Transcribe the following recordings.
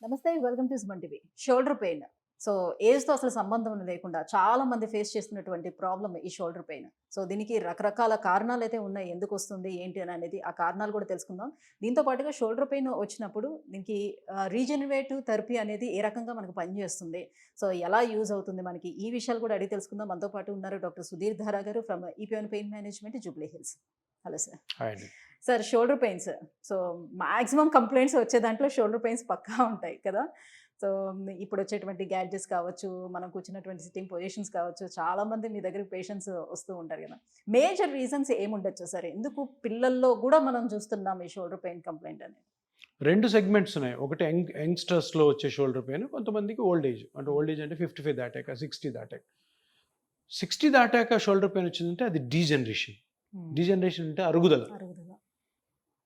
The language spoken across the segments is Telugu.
నమస్తే welcome to Suman TV. Shoulder pain. So ఏజ్‌తో అసలు సంబంధం లేకుండా చాలా మంది ఫేస్ చేస్తున్నటువంటి ప్రాబ్లమ్ ఈ షోల్డర్ పెయిన్. సో దీనికి రకరకాల కారణాలైతే ఉన్నాయి. ఎందుకొస్తుంది ఏంటి అనేది ఆ కారణాలు కూడా తెలుసుకుందాం. దీంతో పాటుగా షోల్డర్ పెయిన్ వచ్చినప్పుడు దీనికి రీజనరేటివ్ థెరపీ అనేది ఏ రకంగా మనకు పనిచేస్తుంది? సో ఎలా యూజ్ అవుతుంది మనకి? ఈ విషయాలు కూడా అడిగి తెలుసుకుందాం. మనతో పాటు ఉన్నారు డాక్టర్ సుధీర్ ధారా గారు from EPN pain management Jubilee Hills. Hello sir. Hi అండి. Sir shoulder pains. So maximum complaints వచ్చే దాంట్లో షోల్డర్ పెయిన్స్ పక్కా ఉంటాయి కదా! సో ఇప్పుడు వచ్చేటువంటి గ్యాడ్జెట్స్ కావచ్చు, మనం కూర్చున్నటువంటి సిట్టింగ్ పొజిషన్స్ కావచ్చు, చాలామంది మీ దగ్గరికి పేషెంట్స్ వస్తూ ఉంటారు కదా! మేజర్ రీజన్స్ ఏముండొచ్చు సార్? ఎందుకు పిల్లల్లో కూడా మనం చూస్తున్నాం ఈ షోల్డర్ పెయిన్ కంప్లైంట్ అనేది? 2 సెగ్మెంట్స్ ఉన్నాయి. ఒకటి యంగ్‌స్టర్స్‌లో వచ్చే షోల్డర్ పెయిన్, కొంతమందికి ఓల్డ్ ఏజ్. అంటే ఓల్డ్ ఏజ్ అంటే 55 దాటాక, 60 దాటాక. 60 దాటాక షోల్డర్ పెయిన్ వచ్చిందంటే అది డీజనరేషన్. డీజనరేషన్ అంటే అరుగుదల.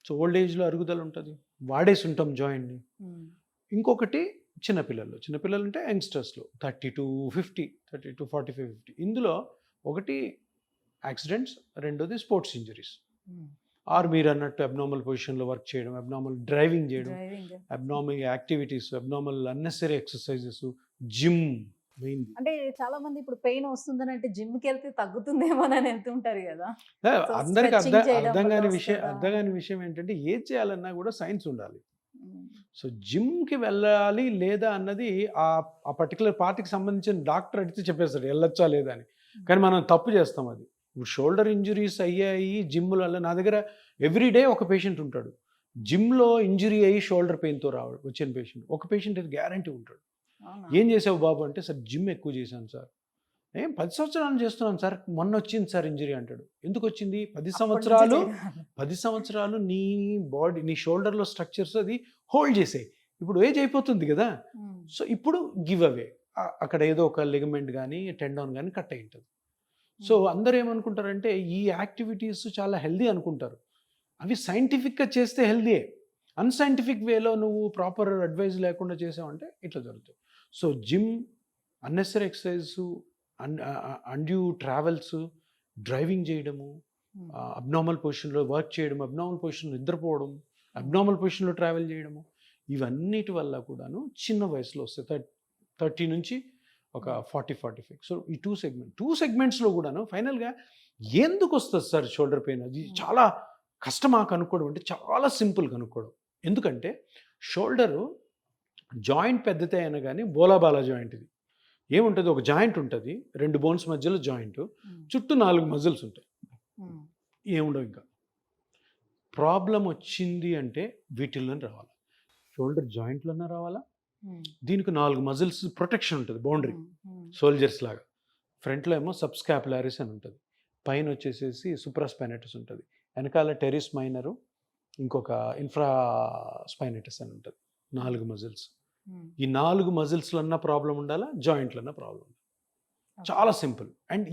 సో ఓల్డ్ ఏజ్‌లో అరుగుదల ఉంటుంది. వాడేసుంటాం జాయింట్‌ని. ఇంకొకటి చిన్నపిల్లలు. చిన్నపిల్లలు అంటే యంగ్‌స్టర్స్‌లో 30-50, 30-45, 50. ఇందులో ఒకటి యాక్సిడెంట్స్, రెండోది స్పోర్ట్స్ ఇంజరీస్. ఆర్ మీరు అన్నట్టు అబ్నార్మల్ పొజిషన్లో వర్క్ చేయడం, అబ్నార్మల్ డ్రైవింగ్ చేయడం, abnormal activities, abnormal unnecessary exercises, gym main. అంటే చాలా మంది ఇప్పుడు పెయిన్ వస్తుందని అంటే జిమ్‌కి వెళ్తే తగ్గుతుందేమో అని వెళ్తుంటారు కదా! అందరికి stretching చేయడం అర్థం కాని వల్ల విషయం ఏంటంటే ఏది చేయాలన్నా కూడా సైన్స్ ఉండాలి. సో జిమ్కి వెళ్ళాలి లేదా అన్నది ఆ పర్టికులర్ పార్టీకి సంబంధించిన డాక్టర్ అడిగితే చెప్పేస్తాడు వెళ్ళొచ్చా లేదా అని. కానీ మనం తప్పు చేస్తాం అది. ఇప్పుడు షోల్డర్ ఇంజరీస్ అయ్యాయి జిమ్ వల్ల. నా దగ్గర ఎవ్రీడే ఒక పేషెంట్ ఉంటాడు జిమ్లో ఇంజరీ అయ్యి షోల్డర్ పెయిన్తో వచ్చిన పేషెంట్. ఒక పేషెంట్ అయితే గ్యారంటీ ఉంటాడు. ఏం చేసావు బాబు అంటే, సార్ జిమ్ ఎక్కువ చేశాను సార్. 10 సంవత్సరాలు చేస్తున్నాను సార్, మొన్న వచ్చింది సార్ ఇంజరీ అంటాడు. ఎందుకు వచ్చింది? 10 సంవత్సరాలు నీ బాడీ, నీ షోల్డర్లో స్ట్రక్చర్స్ అది హోల్డ్ చేసాయి. ఇప్పుడు ఏజ్ అయిపోతుంది కదా, సో ఇప్పుడు గివ్ అవే. అక్కడ ఏదో ఒక లిగమెంట్ కానీ టెండాన్ కానీ కట్ అయి ఉంటుంది. సో అందరూ ఏమనుకుంటారంటే ఈ యాక్టివిటీస్ చాలా హెల్దీ అనుకుంటారు. అవి సైంటిఫిక్గా చేస్తే హెల్దీయే. అన్సైంటిఫిక్ వేలో నువ్వు ప్రాపర్ అడ్వైజ్ లేకుండా చేసావంటే ఇట్లా జరుగుతుంది. So gym, unnecessary exercise, undue travels, driving చేయడము, అబ్నార్మల్ పొజిషన్లో వర్క్ చేయడం, అబ్నార్మల్ పొజిషన్లో నిద్రపోవడం, అబ్నార్మల్ పొజిషన్లో ట్రావెల్ చేయడము, ఇవన్నిటి వల్ల కూడాను చిన్న వయసులో వస్తాయి. 30 నుంచి ఒక 40-45. సో ఈ 2 సెగ్మెంట్స్లో కూడాను ఫైనల్గా ఎందుకు వస్తుంది సార్ షోల్డర్ పెయిన్? అది చాలా కష్టమా కనుక్కోవడం అంటే చాలా సింపుల్ కనుక్కోవడం. ఎందుకంటే షోల్డరు జాయింట్ పెద్దతే అయినా కానీ బోలాబాలా జాయింట్. ఇది ఏముంటుంది? ఒక జాయింట్ ఉంటుంది, 2 బోన్స్ మధ్యలో జాయింట్, చుట్టూ 4 మజిల్స్ ఉంటాయి. ఏముండవు. ఇంకా ప్రాబ్లం వచ్చింది అంటే వీటిల్లోనే రావాలి. షోల్డర్ జాయింట్లోనే రావాలా. దీనికి 4 మజిల్స్ ప్రొటెక్షన్ ఉంటుంది, బౌండరీ, సోల్జర్స్ లాగా. ఫ్రంట్లో ఏమో సబ్స్కాపులారిస్ అని ఉంటుంది, పైన వచ్చేసేసి సుప్రాస్పైనటస్ ఉంటుంది, వెనకాల టెరిస్ మైనరు, ఇంకొక ఇన్ఫ్రా స్పైనటస్ అని ఉంటుంది. 4 మజిల్స్. ఈ 4 మజిల్స్లో అన్న ప్రాబ్లం ఉండాలా, జాయింట్లో అన్న ప్రాబ్లం ఉండాలి. చాలా సింపుల్. అండ్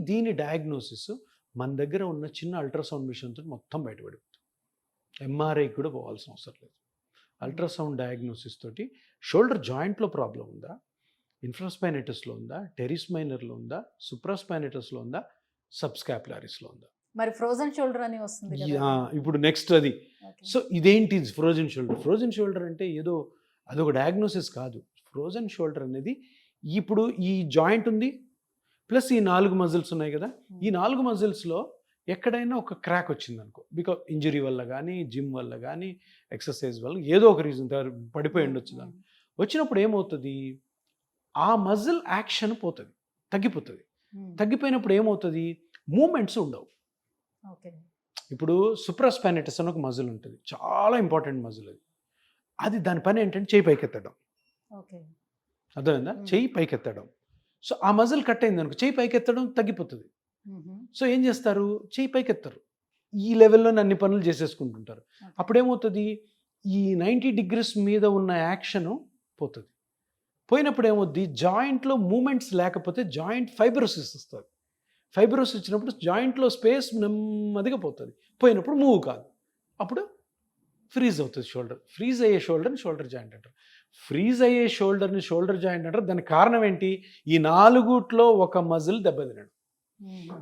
దీని డయాగ్నోసిస్ మన దగ్గర ఉన్న చిన్న అల్ట్రాసౌండ్ మిషన్తో మొత్తం బయటపడిపోతుంది. ఎంఆర్ఐకి కూడా పోవాల్సిన అవసరం లేదు. అల్ట్రాసౌండ్ డయాగ్నోసిస్ తోటి షోల్డర్ జాయింట్లో ప్రాబ్లం ఉందా, ఇన్ఫ్రాస్పైనటస్లో ఉందా, టెరిస్ మైనర్లో ఉందా, సుప్రాస్పైనటస్లో ఉందా, సబ్స్కాపులారిస్లో ఉందా. మరి ఫ్రోజన్ షోల్డర్ అని వస్తుంది కదా. ఇప్పుడు నెక్స్ట్ అది. సో ఇదేంటి ఫ్రోజన్ షోల్డర్? ఫ్రోజన్ షోల్డర్ అంటే ఏదో అదొక డయాగ్నోసిస్ కాదు. ఫ్రోజన్ షోల్డర్ అనేది ఇప్పుడు ఈ జాయింట్ ఉంది ప్లస్ ఈ 4 మజిల్స్ ఉన్నాయి కదా, ఈ 4 మజిల్స్లో ఎక్కడైనా ఒక క్రాక్ వచ్చింది అనుకో, బికాజ్ ఇంజరీ వల్ల కానీ, జిమ్ వల్ల కానీ, ఎక్సర్సైజ్ వల్ల ఏదో ఒక రీజన్ పడిపోయి ఉండొచ్చు. దాన్ని వచ్చినప్పుడు ఏమవుతుంది, ఆ మజిల్ యాక్షన్ పోతుంది, తగ్గిపోతుంది. తగ్గిపోయినప్పుడు ఏమవుతుంది, మూమెంట్స్ ఉండవు. ఇప్పుడు సుప్రాస్పైనటస్ అని ఒక మజిల్ ఉంటుంది, చాలా ఇంపార్టెంట్ మజిల్. అది దాని పని ఏంటంటే చెయ్యి పైకెత్తడం. అర్థమైందా? చెయ్యి పైకెత్తడం. సో ఆ మజిల్ కట్ అయింది అనుకో, చెయ్యి పైకెత్తడం తగ్గిపోతుంది. సో ఏం చేస్తారు, చెయ్యి పైకెత్తరు, ఈ లెవెల్లో అన్ని పనులు చేసేసుకుంటుంటారు. అప్పుడేమవుతుంది, ఈ 90 degrees మీద ఉన్న యాక్షన్ పోతుంది. పోయినప్పుడు ఏమవుద్ది, జాయింట్లో మూమెంట్స్ లేకపోతే జాయింట్ ఫైబ్రోసిస్ వస్తుంది. ఫైబ్రోసిస్ వచ్చినప్పుడు జాయింట్లో స్పేస్ నెమ్మదిగా పోతుంది. పోయినప్పుడు మూవ్ కాదు, అప్పుడు ఫ్రీజ్ అవుతుంది షోల్డర్. ఫ్రీజ్ అయ్యే షోల్డర్ని షోల్డర్ జాయింట్ అంటారు. ఫ్రీజ్ అయ్యే షోల్డర్ని షోల్డర్ జాయింట్ అంటారు. దానికి కారణం ఏంటి, ఈ 4 ఒక మజిల్ దెబ్బతినడం.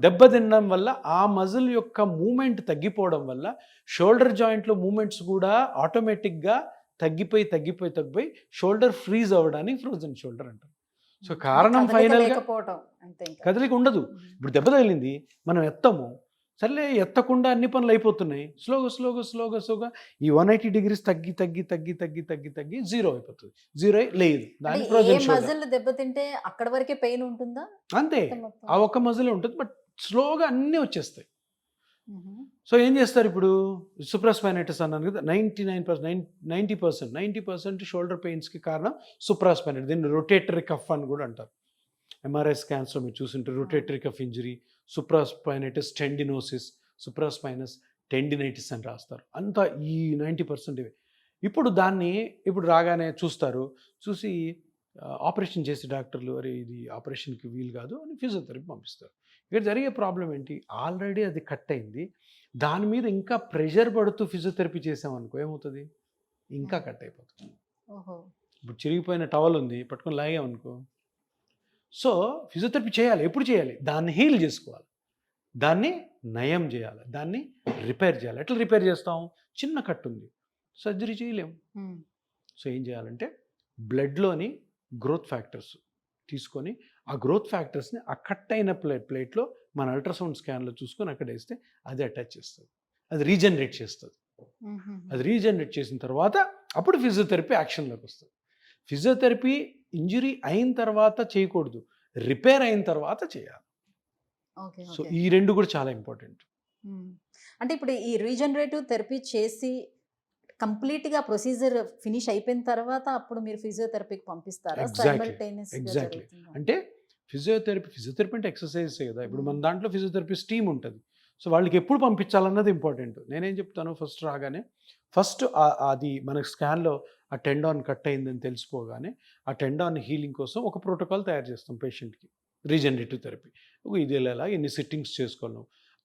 దెబ్బతినడం వల్ల ఆ మజిల్ యొక్క మూమెంట్ తగ్గిపోవడం వల్ల షోల్డర్ జాయింట్లో మూమెంట్స్ కూడా ఆటోమేటిక్గా తగ్గిపోయి షోల్డర్ ఫ్రీజ్ అవ్వడానికి ఫ్రోజన్ షోల్డర్ అంటారు. సో కారణం ఫైనల్గా కదలిక ఉండదు. ఇప్పుడు దెబ్బ తగిలింది, మనం ఎత్తము, సర్లే ఎత్తకుండా అన్ని పనులు అయిపోతున్నాయి, స్లోగా ఈ 180 degrees తగ్గి 0 అయిపోతుంది. 0 లేదు, దాని ఫ్రోజన్ షోల్డర్. మజిల్ దెబ్బతింటే అక్కడ వరకే పెయిన్ ఉంటుందా? అంతే, ఆ ఒక్క మజిలే ఉంటుంది, బట్ స్లోగా అన్నీ వచ్చేస్తాయి. సో ఏం చేస్తారు ఇప్పుడు? సుప్రాస్పైనైటిస్ అన్నాను కదా, 90% షోల్డర్ పెయిన్స్కి కారణం సుప్రాస్పైనైటిస్. దీన్ని రొటేటరీ కఫ్ అని కూడా అంటారు. ఎంఆర్ఐ స్కాన్స్లో మీరు చూసింటే రొటేటరీ కఫ్ ఇంజరీ, సుప్రాస్పైనైటిస్ టెండినోసిస్, సుప్రాస్పైనస్ టెండినైటిస్ అని రాస్తారు. అంతా ఈ 90% ఇవే. ఇప్పుడు దాన్ని రాగానే చూసి ఆపరేషన్ చేసి డాక్టర్లు అరే ఇది ఆపరేషన్కి వీలు కాదు అని ఫిజియోథెరపీ పంపిస్తారు. ఇక్కడ జరిగే ప్రాబ్లం ఏంటి? ఆల్రెడీ అది కట్ అయింది, దాని మీద ఇంకా ప్రెషర్ పడుతూ ఫిజియోథెరపీ చేసామనుకో ఏమవుతుంది? ఇంకా కట్ అయిపోతుంది. ఇప్పుడు చిరిగిపోయిన టవల్ ఉంది, పట్టుకొని లాగామనుకో. సో ఫిజియోథెరపీ చేయాలి. ఎప్పుడు చేయాలి? దాన్ని హీల్ చేసుకోవాలి, దాన్ని నయం చేయాలి, దాన్ని రిపేర్ చేయాలి. ఎట్లా రిపేర్ చేస్తాం? చిన్న కట్ ఉంది, సర్జరీ చేయలేము. సో ఏం చేయాలంటే బ్లడ్లోని గ్రోత్ ఫ్యాక్టర్స్ తీసుకొని ఆ గ్రోత్ ఫ్యాక్టర్స్ని ఆ కట్ అయిన ప్లేట్లో మన అల్ట్రాసౌండ్ స్కాన్లో చూసుకొని అక్కడ వేస్తే అది అటాచ్ చేస్తుంది, అది రీజనరేట్ చేస్తుంది. అది రీజనరేట్ చేసిన తర్వాత అప్పుడు ఫిజియోథెరపీ యాక్షన్లోకి వస్తుంది. ఫిజియోథెరపీ ఇంజరీ అయిన తర్వాత చేయకూడదు, రిపేర్ అయిన తర్వాత చేయాలి. సో ఈ రెండు కూడా చాలా ఇంపార్టెంట్. అంటే ఇప్పుడు ఈ రీజనరేటివ్ థెరపీ చేసి కంప్లీట్గా ప్రొసీజర్ ఫినిష్ అయిపోయిన తర్వాత అప్పుడు మీరు ఫిజియోథెరపీకి పంపిస్తారా? ఎగ్జాక్ట్లీ. అంటే ఫిజియోథెరపీ అంటే ఎక్సర్సైజ్ కదా. ఇప్పుడు మన దాంట్లో ఫిజియోథెరపిస్ట్ టీమ్ ఉంటుంది. సో వాళ్ళకి ఎప్పుడు పంపించాలన్నది ఇంపార్టెంట్. నేనేం చెప్తాను, ఫస్ట్ అది మనకి స్కాన్లో ఆ టెండాన్ కట్ అయిందని తెలిసిపోగానే ఆ టెండాన్ హీలింగ్ కోసం ఒక ప్రోటోకాల్ తయారు చేస్తాం పేషెంట్కి. రీజనరేటివ్ థెరపీ ఇది ఎలా ఎన్ని సిట్టింగ్స్ చేసుకోవాలి,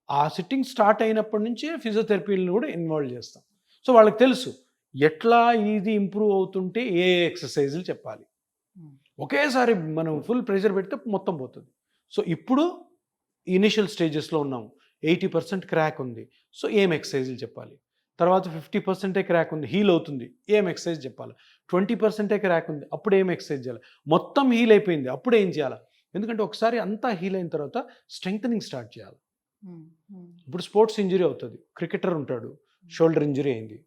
ఆ సిట్టింగ్ స్టార్ట్ అయినప్పటి నుంచే ఫిజియోథెరపీలను కూడా ఇన్వాల్వ్ చేస్తాం. సో వాళ్ళకి తెలుసు ఎట్లా ఇది ఇంప్రూవ్ అవుతుంటే ఏ ఎక్సర్సైజులు చెప్పాలి. ఒకేసారి మనం ఫుల్ ప్రెషర్ పెడితే మొత్తం పోతుంది. సో ఇప్పుడు ఇనిషియల్ స్టేజెస్లో ఉన్నాము, 80% క్రాక్ ఉంది, సో ఏం ఎక్సర్సైజులు చెప్పాలి. తర్వాత 50% క్రాక్ ఉంది, హీల్ అవుతుంది, ఏం ఎక్సర్సైజ్ చెప్పాలి. 20% క్రాక్ ఉంది, అప్పుడు ఏం ఎక్సర్సైజ్ చేయాలి. మొత్తం హీల్ అయిపోయింది, అప్పుడు ఏం చేయాలి. ఎందుకంటే ఒకసారి అంతా హీల్ అయిన తర్వాత స్ట్రెంగ్తనింగ్ స్టార్ట్ చేయాలి. ఇప్పుడు స్పోర్ట్స్ ఇంజరీ అవుతుంది, క్రికెటర్ ఉంటాడు, షోల్డర్ ఇంజరీ అయింది,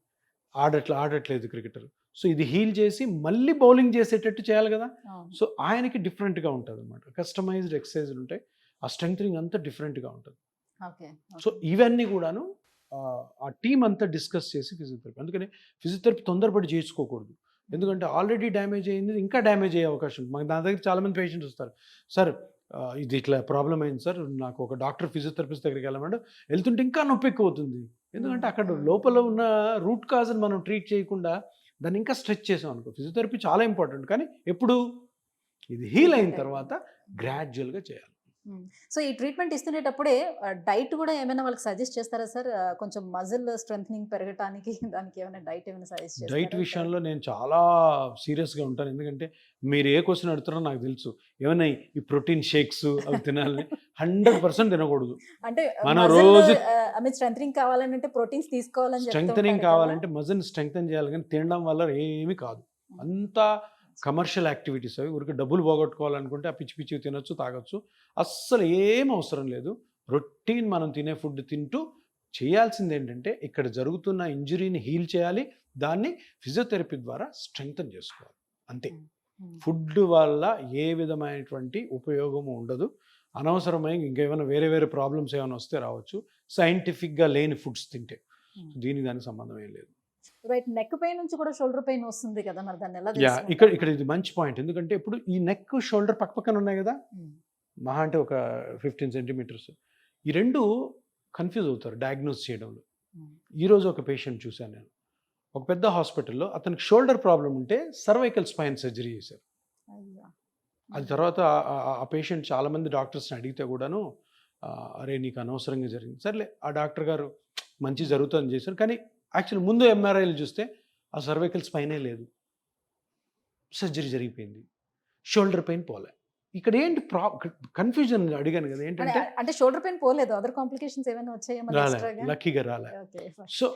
ఆడట్లేదు క్రికెటర్. సో ఇది హీల్ చేసి మళ్ళీ బౌలింగ్ చేసేటట్టు చేయాలి కదా. సో ఆయనకి డిఫరెంట్గా ఉంటుంది అనమాట, కస్టమైజ్డ్ ఎక్సర్సైజ్లు ఉంటాయి, ఆ స్ట్రెంగ్తనింగ్ అంతా డిఫరెంట్గా ఉంటుంది. సో ఇవన్నీ కూడాను ఆ టీం అంతా డిస్కస్ చేసి ఫిజియోథెరపీ. అందుకని ఫిజియోథెరపీ తొందరపడి చేసుకోకూడదు, ఎందుకంటే ఆల్రెడీ డ్యామేజ్ అయింది, ఇంకా డ్యామేజ్ అయ్యే అవకాశం ఉంది. మాకు నా దగ్గర చాలామంది పేషెంట్స్ వస్తారు, సార్ ఇది ఇట్లా ప్రాబ్లం అయింది సార్, నాకు ఒక డాక్టర్ ఫిజియోథెరపిస్ట్ దగ్గరికి వెళ్ళమంటే వెళ్తుంటే ఇంకా నొప్పి ఎక్కువ అవుతుంది. ఎందుకంటే అక్కడ లోపల ఉన్న రూట్ కాజ్ని మనం ట్రీట్ చేయకుండా దాన్ని ఇంకా స్ట్రెచ్ చేసాం అనుకో. ఫిజియోథెరపీ చాలా ఇంపార్టెంట్, కానీ ఎప్పుడు ఇది హీల్ అయిన తర్వాత గ్రాడ్యువల్గా చేయాలి. సో ఈ ట్రీట్మెంట్ ఇస్తునేటప్పుడే డైట్ కూడా ఏమైనా వాళ్ళకి సజెస్ట్ చేస్తారా సార్? కొంచెం మజిల్ స్ట్రెంథనింగ్ పెరగడానికి దానికి ఏమైనా డైట్ ఏమైనా సజెస్ట్ చేస్తారా? డైట్ విషయంలో నేను చాలా సీరియస్గా ఉంటాను, ఎందుకంటే మీరు ఏ క్వశ్చన్ అడుగుతారో నాకు తెలుసు. ఏమన్నా ఈ ప్రోటీన్ షేక్స్ అవి తినాలని 100% తినకూడదు. అంటే మనం రోజు స్ట్రెంథనింగ్ కావాలంటే ప్రోటీన్స్ తీసుకోవాలని, స్ట్రెంథనింగ్ కావాలంటే మజిల్ స్ట్రెంథన్ చేయాలి, కానీ తినడం వల్ల ఏమీ కాదు. అంతా కమర్షియల్ యాక్టివిటీస్ అవి. ఊరికి డబ్బులు పోగొట్టుకోవాలనుకుంటే ఆ పిచ్చి తినొచ్చు, తాగొచ్చు, అస్సలు ఏం అవసరం లేదు. రొటీన్ మనం తినే ఫుడ్ తింటూ చేయాల్సింది ఏంటంటే ఇక్కడ జరుగుతున్న ఇంజరీని హీల్ చేయాలి, దాన్ని ఫిజియోథెరపీ ద్వారా స్ట్రెంగ్తన్ చేసుకోవాలి, అంతే. ఫుడ్ వల్ల ఏ విధమైనటువంటి ఉపయోగము ఉండదు. అనవసరమైన ఇంకేమైనా వేరే ప్రాబ్లమ్స్ ఏమైనా వస్తే రావచ్చు, సైంటిఫిక్గా లేని ఫుడ్స్ తింటే. దీనికి దానికి సంబంధం ఏం లేదు. రైట్, నెక్ పెయిన్ నుంచి కూడా షోల్డర్ పెయిన్ వస్తుంది కదా, మరి దాన్ని ఎలా? ఇక్కడ ఇది మంచి పాయింట్, ఎందుకంటే ఇప్పుడు ఈ నెక్ షోల్డర్ పక్కన ఉన్నాయి కదా, మహా అంటే ఒక 15 సెంటీమీటర్స్. ఈ రెండు కన్ఫ్యూజ్ అవుతారు డయాగ్నోస్ చేయడంలో. ఈరోజు ఒక పేషెంట్ చూశాను నేను, ఒక పెద్ద హాస్పిటల్లో అతనికి షోల్డర్ ప్రాబ్లం ఉంటే సర్వైకల్ స్పైన్ సర్జరీ చేశారు. అది తర్వాత ఆ పేషెంట్ చాలామంది డాక్టర్స్ని అడిగితే కూడాను అరే నీకు అనవసరంగా జరిగింది, సర్లే ఆ డాక్టర్ గారు మంచి జరుగుతుందని చేశారు, కానీ యాక్చువల్లీ ముందు ఎంఆర్ఐలు చూస్తే ఆ సర్వైకల్ స్పైనే లేదు, సర్జరీ జరిగిపోయింది, షోల్డర్ పెయిన్ పోలే. ఇక్కడ ఏంటి కన్ఫ్యూజన్ అడిగాను కదా ఏంటంటే అంటే షోల్డర్ పెయిన్ పోలేదు, అదర్ కాంప్లికేషన్స్ ఏమైనా వచ్చాయా మళ్ళీ రాలే, ఎక్స్ట్రాగా? లక్కీగా రాలే. Okay fine. సో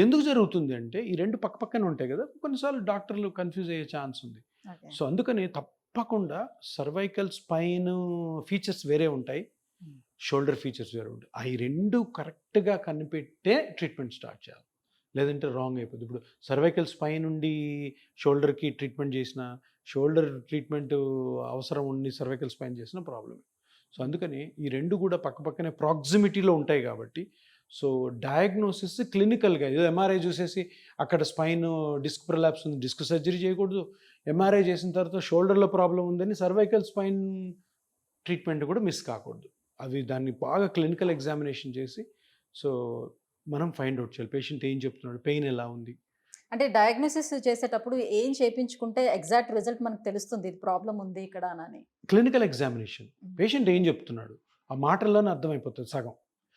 ఎందుకు జరుగుతుంది అంటే ఈ రెండు పక్క పక్కన ఉంటాయి కదా, కొన్నిసార్లు డాక్టర్లు కన్ఫ్యూజ్ అయ్యే ఛాన్స్ ఉంది. ఓకే. సో అందుకని తప్పకుండా సర్వైకల్ స్పైన్ ఫీచర్స్ వేరే ఉంటాయి, షోల్డర్ ఫీచర్స్ వేరే ఉంటాయి. అవి రెండు కరెక్ట్గా కనిపెట్టే ట్రీట్మెంట్ స్టార్ట్ చేయాలి, లేదంటే రాంగ్ అయిపోతుంది. ఇప్పుడు సర్వైకల్ స్పైన్ నుండి షోల్డర్కి ట్రీట్మెంట్ చేసిన, షోల్డర్ ట్రీట్మెంట్ అవసరం ఉండి సర్వైకల్ స్పైన్ చేసిన ప్రాబ్లమే. సో అందుకని ఈ రెండు కూడా పక్కపక్కనే ప్రాక్సిమిటీలో ఉంటాయి కాబట్టి, సో డయాగ్నోసిస్ క్లినికల్గా ఏదో ఎంఆర్ఐ చూసేసి అక్కడ స్పైన్ డిస్క్ ప్రొలాప్స్ ఉంది, డిస్క్ సర్జరీ చేయకూడదు. ఎంఆర్ఐ చేసిన తర్వాత షోల్డర్లో ప్రాబ్లం ఉందని సర్వైకల్ స్పైన్ ట్రీట్మెంట్ కూడా మిస్ కాకూడదు. అవి దాన్ని బాగా క్లినికల్ ఎగ్జామినేషన్ చేసి సో మనం ఫైండ్ అవుట్ చేయాలి పేషెంట్ ఏం చెప్తున్నాడు, పెయిన్ ఎలా ఉంది. అంటే డయాగ్నోసిస్ చేసేటప్పుడు ఏం చేయించుకుంటే ఎగ్జాక్ట్ రిజల్ట్ మనకు తెలుస్తుంది ఇది ప్రాబ్లం ఉంది ఇక్కడ అని? క్లినికల్ ఎగ్జామినేషన్, పేషెంట్ ఏం చెప్తున్నాడు ఆ మాటల్లోనే అర్థమైపోతుంది సగం.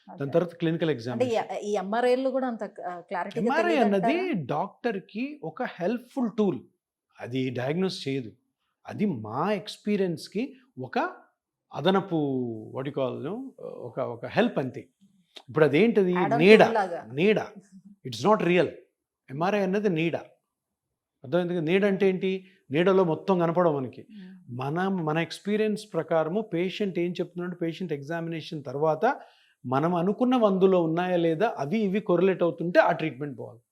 దాని తర్వాత క్లినికల్ అంటే ఎగ్జామినేషన్. ఈ ఎంఆర్ఐలు కూడా అంత క్లారిటీ ఎంఆర్ఐ అన్నది డాక్టర్కి ఒక హెల్ప్ఫుల్ టూల్, అది డయాగ్నోస్ చేయదు. అది మా ఎక్స్పీరియన్స్కి ఒక అదనపు వాట్ యు కాల్ ఒక హెల్ప్ అంతే. ఇప్పుడు అదేంటది, నీడ, ఇట్స్ నాట్ రియల్. ఎంఆర్ఐ అన్నది నీడ, అర్థమైంది కదా. నీడ అంటే ఏంటి, నీడలో మొత్తం కనపడం మనకి. మన ఎక్స్పీరియన్స్ ప్రకారము పేషెంట్ ఏం చెప్తున్నాడు, పేషెంట్ ఎగ్జామినేషన్ తర్వాత మనం అనుకున్న మందులో ఉన్నాయా లేదా అవి ఇవి కొరిలేట్ అవుతుంటే ఆ ట్రీట్మెంట్ పోవాలి.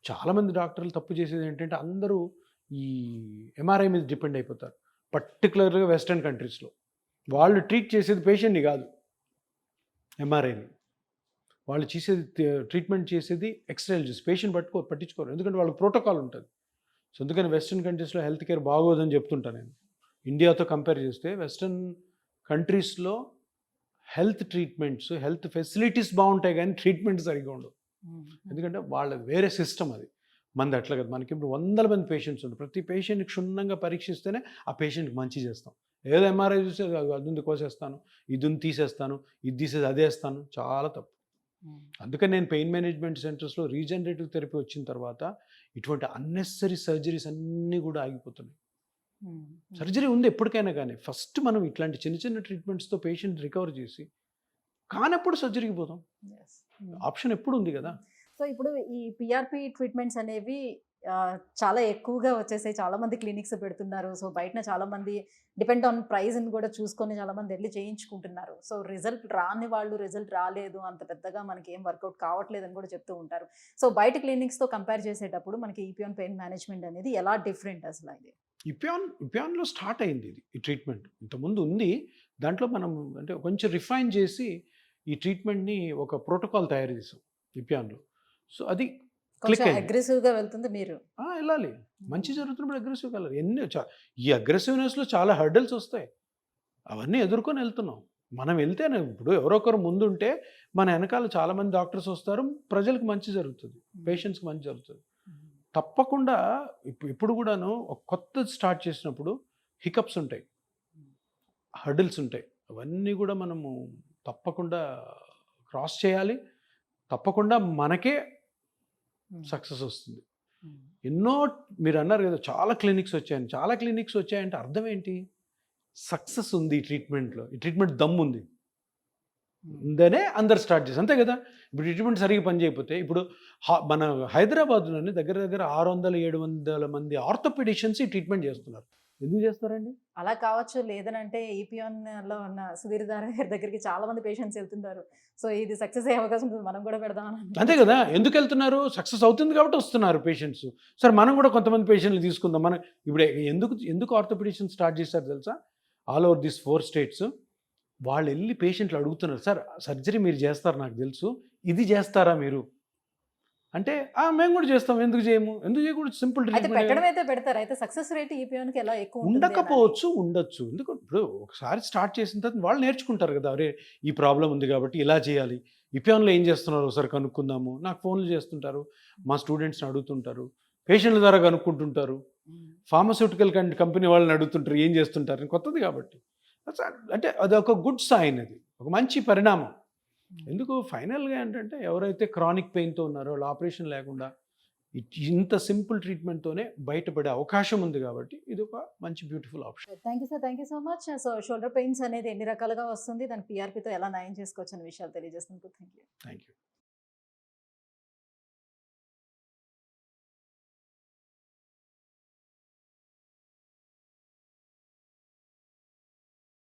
చాలామంది డాక్టర్లు తప్పు చేసేది ఏంటంటే అందరూ ఈ ఎంఆర్ఐ మీద డిపెండ్ అయిపోతారు, పర్టికులర్గా వెస్టర్న్ కంట్రీస్లో. వాళ్ళు ట్రీట్ చేసేది పేషెంట్ని కాదు, ఎంఆర్ఐని. వాళ్ళు చేసేది ట్రీట్మెంట్ చేసేది ఎక్స్రేలు చూసి పేషెంట్ పట్టించుకోరు, ఎందుకంటే వాళ్ళకి ప్రోటోకాల్ ఉంటుంది. సో అందుకని వెస్ట్రన్ కంట్రీస్లో హెల్త్ కేర్ బాగోదని చెప్తుంటాను నేను. ఇండియాతో కంపేర్ చేస్తే వెస్ట్రన్ కంట్రీస్లో హెల్త్ ట్రీట్మెంట్స్, హెల్త్ ఫెసిలిటీస్ బాగుంటాయి కానీ ట్రీట్మెంట్ సరిగ్గా ఉండవు. ఎందుకంటే వాళ్ళ వేరే సిస్టమ్ అది. మనది అట్లా కదా, మనకి ఇప్పుడు 100 మంది పేషెంట్స్ ఉంటారు, ప్రతి పేషెంట్కి క్షుణ్ణంగా పరీక్షిస్తేనే ఆ పేషెంట్కి మంచి చేస్తాం. ఏదో ఎంఆర్ఐ చూస్తే అది కోసేస్తాను, ఇది తీసేస్తాను, ఇది తీసేది అదే వేస్తాను, చాలా తప్పు. అందుకని నేను పెయిన్ మేనేజ్మెంట్ సెంటర్స్లో రీజనరేటివ్ థెరపీ వచ్చిన తర్వాత ఇటువంటి అన్నెసరీ సర్జరీస్ అన్నీ కూడా ఆగిపోతున్నాయి. సర్జరీ ఉంది ఎప్పటికైనా కానీ ఫస్ట్ మనం ఇట్లాంటి చిన్న చిన్న ట్రీట్మెంట్స్తో పేషెంట్ రికవర్ చేసి కానప్పుడు సర్జరీకి పోతాం. ఆప్షన్ ఎప్పుడు ఉంది కదా. సో ఇప్పుడు ఈ పిఆర్పి ట్రీట్మెంట్స్ అనేవి చాలా ఎక్కువగా వచ్చేసాయి, చాలా మంది క్లినిక్స్ పెడుతున్నారు. సో బయటన చాలా మంది డిపెండ్ ఆన్ ప్రైస్ని కూడా చూసుకొని చాలా మంది వెళ్ళి చేయించుకుంటున్నారు. సో రిజల్ట్ రాని వాళ్ళు రిజల్ట్ రాలేదు, అంత పెద్దగా మనకి ఏం వర్కౌట్ కావట్లేదు అని కూడా చెప్తూ ఉంటారు. సో బయట క్లినిక్స్తో కంపేర్ చేసేటప్పుడు మనకి ఈపియాన్ పెయిన్ మేనేజ్మెంట్ అనేది ఎలా డిఫరెంట్ అసలు? ఇది ఇపియాన్లో స్టార్ట్ అయింది ఇది, ఈ ట్రీట్మెంట్ ఇంతకుముందు ఉంది. దాంట్లో మనం అంటే కొంచెం రిఫైన్ చేసి ఈ ట్రీట్మెంట్ని ఒక ప్రోటోకాల్ తయారు చేసాం ఇపియాన్లో. సో అది కొంచెం అగ్రెసివ్గా వెళ్తుంది మీరు వెళ్ళాలి, మంచి జరుగుతున్నప్పుడు అగ్రెసివ్గా వెళ్ళాలి. ఈ అగ్రెసివ్నెస్లో చాలా హర్డల్స్ వస్తాయి, అవన్నీ ఎదుర్కొని వెళ్తున్నాం. మనం వెళ్తేనే ఇప్పుడు ఎవరొకరు ముందుంటే మన వెనకాల చాలామంది డాక్టర్స్ వస్తారు, ప్రజలకు మంచి జరుగుతుంది, పేషెంట్స్కి మంచి జరుగుతుంది. తప్పకుండా ఇప్పుడు కూడాను ఒక కొత్త స్టార్ట్ చేసినప్పుడు హికప్స్ ఉంటాయి, హర్డిల్స్ ఉంటాయి, అవన్నీ కూడా మనము తప్పకుండా క్రాస్ చేయాలి. తప్పకుండా మనకే సక్సెస్ వస్తుంది. ఎన్నో మీరు అన్నారు కదా చాలా క్లినిక్స్ వచ్చాయని, చాలా క్లినిక్స్ వచ్చాయంటే అర్థం ఏంటి, సక్సెస్ ఉంది ఈ ట్రీట్మెంట్లో, ఈ ట్రీట్మెంట్ దమ్ము ఉంది ఉందనే అందరు స్టార్ట్ చేసి, అంతే కదా. ఇప్పుడు ట్రీట్మెంట్ సరిగ్గా పని చేయకపోతే ఇప్పుడు మన హైదరాబాద్లోనే దగ్గర దగ్గర 600-700 మంది ఆర్థోపెడిషియన్స్ ఈ ట్రీట్మెంట్ చేస్తున్నారు. ఎందుకు చేస్తారండి? అలా కావచ్చు, లేదనంటే ఈపియాన్లో ఉన్న సుధీర్ గారి దగ్గరికి చాలా మంది పేషెంట్స్ వెళ్తున్నారు. సో ఇది సక్సెస్ అయ్యే అవకాశం ఉంటుంది, మనం కూడా పెడదామని. అంతే కదా, ఎందుకు వెళ్తున్నారు, సక్సెస్ అవుతుంది కాబట్టి వస్తున్నారు పేషెంట్స్. సరే మనం కూడా కొంతమంది పేషెంట్లు తీసుకుందాం. మనం ఇప్పుడు ఎందుకు ఆర్థోపెడిషియన్స్ స్టార్ట్ చేశారు తెలుసా? ఆల్ ఓవర్ దిస్ 4 స్టేట్స్ వాళ్ళు వెళ్ళి పేషెంట్లు అడుగుతున్నారు, సార్ సర్జరీ మీరు చేస్తారు నాకు తెలుసు, ఇది చేస్తారా మీరు అంటే మేము కూడా చేస్తాం, ఎందుకు చేయము, ఎందుకు చేయకూడదు, సింపుల్ ట్రీట్మెంట్. సక్సెస్ రేట్ ఈపియాన్కి ఎలా ఎక్కువ ఉండకపోవచ్చు, ఉండొచ్చు. ఎందుకు ఇప్పుడు ఒకసారి స్టార్ట్ చేసిన తర్వాత వాళ్ళు నేర్చుకుంటారు కదా, అరే ఈ ప్రాబ్లం ఉంది కాబట్టి ఇలా చేయాలి, ఈపియాన్లో ఏం చేస్తున్నారు ఒకసారి కనుక్కుందాము. నాకు ఫోన్లు చేస్తుంటారు, మా స్టూడెంట్స్ని అడుగుతుంటారు, పేషెంట్ల ద్వారా కనుక్కుంటుంటారు, ఫార్మస్యూటికల్ కంపెనీ వాళ్ళని అడుగుతుంటారు ఏం చేస్తుంటారు, కొత్తది కాబట్టి. అంటే అది ఒక గుడ్ సైన్, అది ఒక మంచి పరిణామం. ఎందుకు ఫైనల్గా ఏంటంటే ఎవరైతే క్రానిక్ పెయిన్తో ఉన్నారో వాళ్ళు ఆపరేషన్ లేకుండా ఇంత సింపుల్ ట్రీట్మెంట్తోనే బయటపడే అవకాశం ఉంది కాబట్టి ఇది ఒక మంచి beautiful option. Thank you sir, thank you so much. So shoulder pains అనేది ఎన్ని రకాలుగా వస్తుంది, దాని పిఆర్పితో ఎలా నయం చేసుకోవచ్చు అనే విషయాలు తెలియజేసినందుకు థ్యాంక్ యూ. Thank you.